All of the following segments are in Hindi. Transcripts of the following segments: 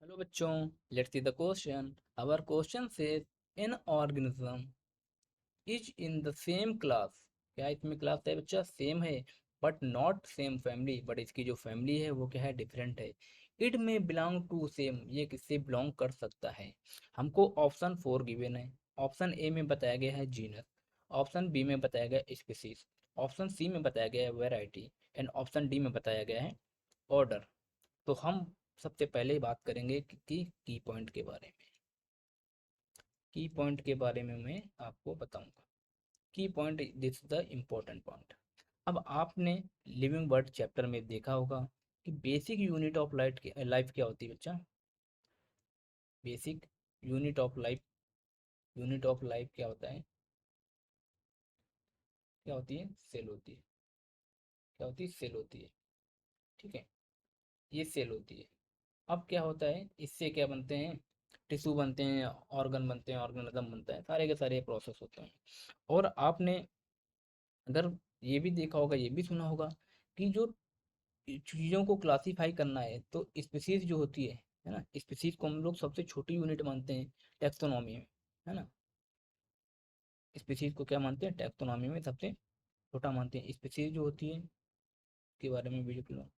Hello बच्चों, let's see the question. Our question says an organism is in the same class. क्या इसमें क्लास है बच्चा? सेम है but not same family, but इसकी जो फैमिली है वो क्या है? डिफरेंट है. इट में बिलोंग टू सेम, ये किससे बिलोंग कर सकता है? हमको ऑप्शन 4 गिवन है. ऑप्शन ए में बताया गया है जीनस, ऑप्शन बी में बताया गया है स्पीसीज, ऑप्शन सी में बताया गया है वेराइटी एंड ऑप्शन डी में बताया गया है ऑर्डर. तो हम सबसे पहले बात करेंगे कि की पॉइंट के बारे में. की पॉइंट के बारे में मैं आपको बताऊंगा. की point, this the important point. अब आपने लिविंग बर्ड चैप्टर में देखा होगा कि बेसिक यूनिट ऑफ लाइफ क्या होती है बच्चा? Basic unit of life, unit of life क्या होता है? क्या होती है? सेल होती है. क्या होती है? सेल होती है. ठीक है, ये सेल होती है. अब क्या होता है, इससे क्या बनते हैं? टिश्यू बनते हैं, ऑर्गन बनते हैं, ऑर्गेनिज्म बनता है, सारे के सारे प्रोसेस होते हैं. और आपने अगर ये भी देखा होगा, ये भी सुना होगा कि जो चीज़ों को क्लासीफाई करना है तो स्पीसीज जो होती है ना, स्पीसीज को हम लोग सबसे छोटी यूनिट मानते हैं टेक्सोनॉमी में, है ना. स्पीसीज को क्या मानते हैं? टेक्सोनॉमी में सबसे छोटा मानते हैं. स्पीसीज जो होती है के बारे में भी लिख लो.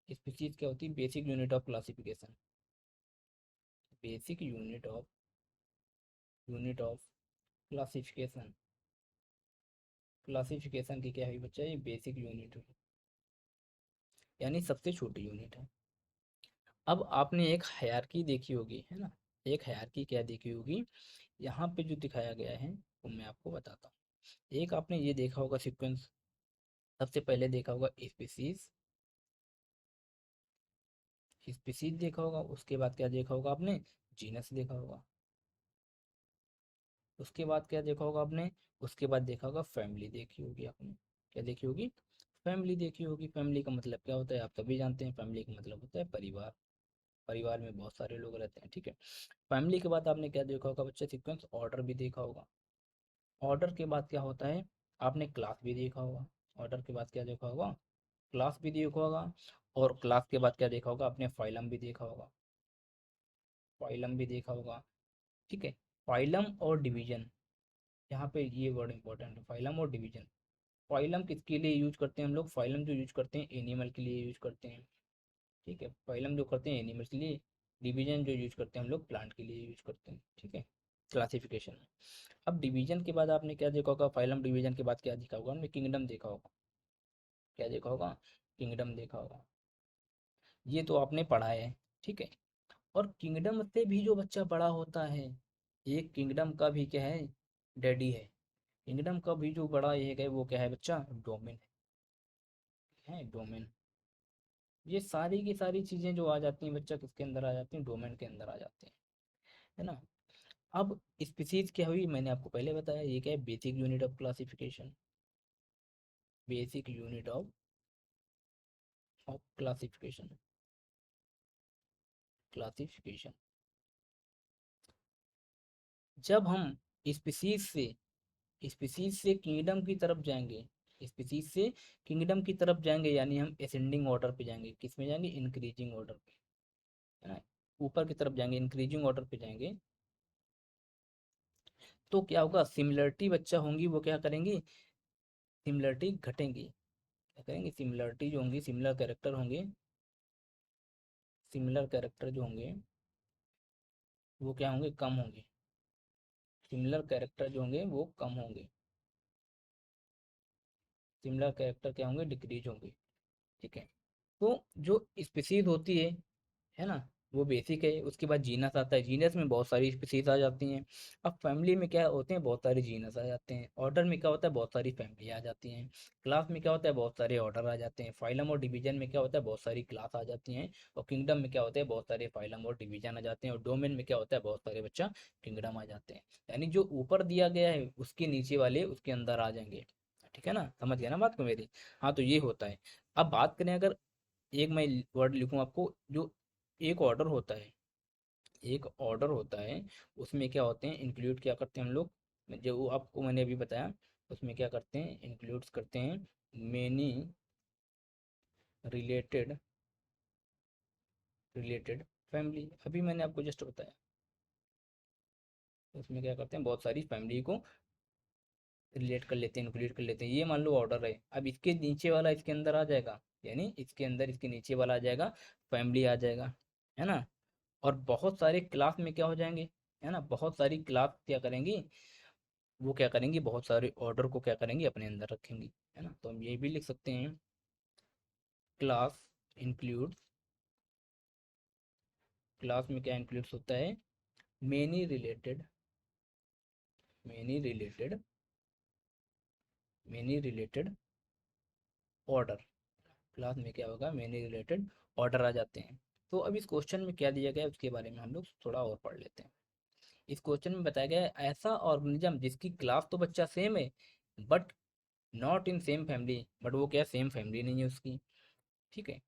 स्पीसीज क्या होती है? Basic unit of classification. Basic unit of classification. Classification की क्या है बच्चा? ये बेसिक यूनिट है, यानी सबसे छोटी यूनिट है. अब आपने एक हायरार्की देखी होगी, है ना. एक हायरार्की क्या देखी होगी, यहाँ पे जो दिखाया गया है वो मैं आपको बताता हूँ. एक आपने ये देखा होगा सीक्वेंस, सबसे पहले देखा होगा स्पीसीज. स्पीसीज देखा होगा, उसके बाद क्या देखा होगा आपने? जीनस देखा होगा. उसके बाद क्या देखा होगा आपने? उसके बाद देखा होगा फैमिली देखी होगी आपने. क्या देखी होगी? फैमिली देखी होगी. फैमिली का मतलब क्या होता है? आप सभी जानते हैं, फैमिली का मतलब होता है परिवार. परिवार में बहुत सारे लोग रहते हैं, ठीक है. फैमिली के बाद आपने क्या देखा होगा बच्चे? सीक्वेंस ऑर्डर भी देखा होगा. ऑर्डर के बाद क्या होता है? आपने क्लास भी देखा होगा. ऑर्डर के बाद क्या देखा होगा? क्लास भी देखा होगा. और क्लास के बाद क्या देखा होगा आपने? फाइलम भी देखा होगा. फाइलम भी देखा होगा, ठीक है. फाइलम और डिवीजन, यहाँ पे ये वर्ड इंपॉर्टेंट है, फाइलम और डिवीजन. फाइलम किसके लिए यूज करते हैं हम लोग? फाइलम जो यूज करते हैं एनिमल के लिए यूज करते हैं, ठीक है. फाइलम जो करते हैं एनिमल के लिए, डिवीजन जो यूज करते हैं हम लोग प्लांट के लिए यूज करते हैं, ठीक है. क्लासिफिकेशन में. अब डिवीजन के बाद आपने क्या देखा होगा? फाइलम डिवीजन के बाद क्या देखा होगा? हमने किंगडम देखा होगा. क्या देखा होगा? किंगडम देखा होगा. ये तो आपने पढ़ा है, ठीक है. और किंगडम से भी जो बच्चा बड़ा होता है, एक किंगडम का भी क्या है? डैडी है. किंगडम का भी जो बड़ा एक है वो क्या है बच्चा? डोमेन है डोमेन. ये सारी की सारी चीजें जो आ जाती हैं बच्चा, किसके अंदर आ जाती हैं? डोमेन के अंदर आ जाती हैं, है ना. अब स्पीसीज क्या हुई? मैंने आपको पहले बताया, ये क्या है? Basic unit of classification. Basic unit of classification. Classification. जब हम स्पीसीज से किंगडम की तरफ जाएंगे, स्पीसीज से किंगडम की तरफ जाएंगे, यानी हम असेंडिंग ऑर्डर पे जाएंगे. किस में जाएंगे? इंक्रीजिंग ऑर्डर पे, है ना. ऊपर की तरफ जाएंगे, इंक्रीजिंग ऑर्डर पे जाएंगे. तो क्या होगा? सिमिलरिटी बच्चा होंगी, वो क्या करेंगी? सिमिलरिटी घटेंगी. क्या करेंगे? सिमिलरिटी जो होंगी, सिमिलर कैरेक्टर होंगे, सिमिलर कैरेक्टर जो होंगे वो क्या होंगे? कम होंगे. सिमिलर कैरेक्टर जो होंगे वो कम होंगे. सिमिलर कैरेक्टर क्या होंगे? डिक्रीज होंगे, ठीक है. तो जो स्पीसीज होती है ना, वो बेसिक है. उसके बाद जीनस आता है. जीनस में बहुत सारी स्पीसीज आ जाती हैं. अब फैमिली में क्या होते हैं? बहुत सारे जीनस आ जाते हैं. ऑर्डर में क्या होता है? बहुत सारी फैमिली आ जाती हैं. क्लास में क्या होता है? बहुत सारे ऑर्डर आ जाते हैं. फाइलम और डिवीजन में क्या होता है? बहुत सारी क्लास आ जाती हैं. और किंगडम में क्या होता है? बहुत सारे फाइलम और डिवीजन आ जाते हैं. और डोमेन में क्या होता है? बहुत सारे बच्चा किंगडम आ जाते हैं. यानी जो ऊपर दिया गया है उसके नीचे वाले उसके अंदर आ जाएंगे, ठीक है ना. समझ गया ना बात को मेरी? हाँ, तो ये होता है. अब बात करें, अगर एक मैं वर्ड लिखूं आपको, जो एक ऑर्डर होता है, एक ऑर्डर होता है, उसमें क्या होते हैं? इंक्लूड क्या करते हैं हम लोग? जो वो आपको मैंने अभी बताया, उसमें क्या करते हैं? इंक्लूड्स करते हैं मेनी रिलेटेड रिलेटेड फैमिली, अभी मैंने आपको जस्ट बताया। तो उसमें क्या करते हैं, बहुत सारी फैमिली को रिलेट कर लेते हैं, इंक्लूड कर लेते हैं। ये मान लो ऑर्डर है, अब इसके नीचे वाला इसके अंदर आ जाएगा, यानी इसके अंदर इसके नीचे वाला आ जाएगा, फैमिली आ जाएगा, है ना। और बहुत सारे क्लास में क्या हो जाएंगे, है ना, बहुत सारी क्लास क्या करेंगी, वो क्या करेंगी, बहुत सारे ऑर्डर को क्या करेंगी, अपने अंदर रखेंगी, है ना। तो हम ये भी लिख सकते हैं, क्लास इंक्लूड, क्लास में क्या इंक्लूड्स होता है, many related, many related, many related order. Class में क्या होगा, मेनी रिलेटेड ऑर्डर आ जाते हैं। तो अब इस क्वेश्चन में क्या दिया गया है उसके बारे में हम लोग थोड़ा और पढ़ लेते हैं। इस क्वेश्चन में बताया गया है, ऐसा ऑर्गेनिज्म जिसकी क्लास तो बच्चा सेम है, but not in same family, but वो क्या, सेम फैमिली नहीं है उसकी, ठीक है।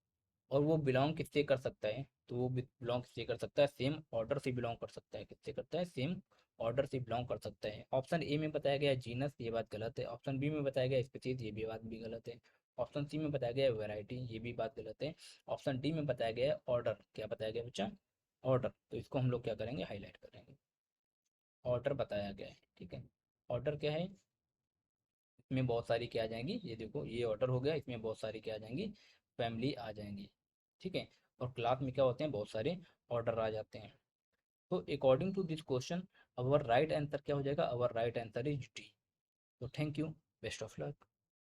और वो बिलोंग किससे कर सकता है, तो वो बिलोंग किससे कर सकता है, सेम ऑर्डर से बिलोंग कर सकता है, किससे करता है, सेम ऑर्डर से बिलोंग कर सकता है। ऑप्शन ए में बताया गया जीनस, ये बात गलत है। ऑप्शन बी में बताया गया स्पीशीज, ये भी बात भी गलत है। ऑप्शन सी में बताया गया वैरायटी, ये भी बात गलत है। ऑप्शन डी में बताया गया ऑर्डर, क्या बताया गया बच्चा, ऑर्डर। तो इसको हम लोग क्या करेंगे, हाईलाइट करेंगे, ऑर्डर बताया गया है, ठीक है। ऑर्डर क्या है, इसमें बहुत सारी क्या आ जाएंगी, ये देखो ये ऑर्डर हो गया, इसमें बहुत सारी क्या आ जाएंगी, फैमिली आ जाएंगी, ठीक है। और क्लास में क्या होते हैं, बहुत सारे ऑर्डर आ जाते हैं। तो according to this question our right answer क्या हो जाएगा, our right answer is D. तो thank you, best of luck.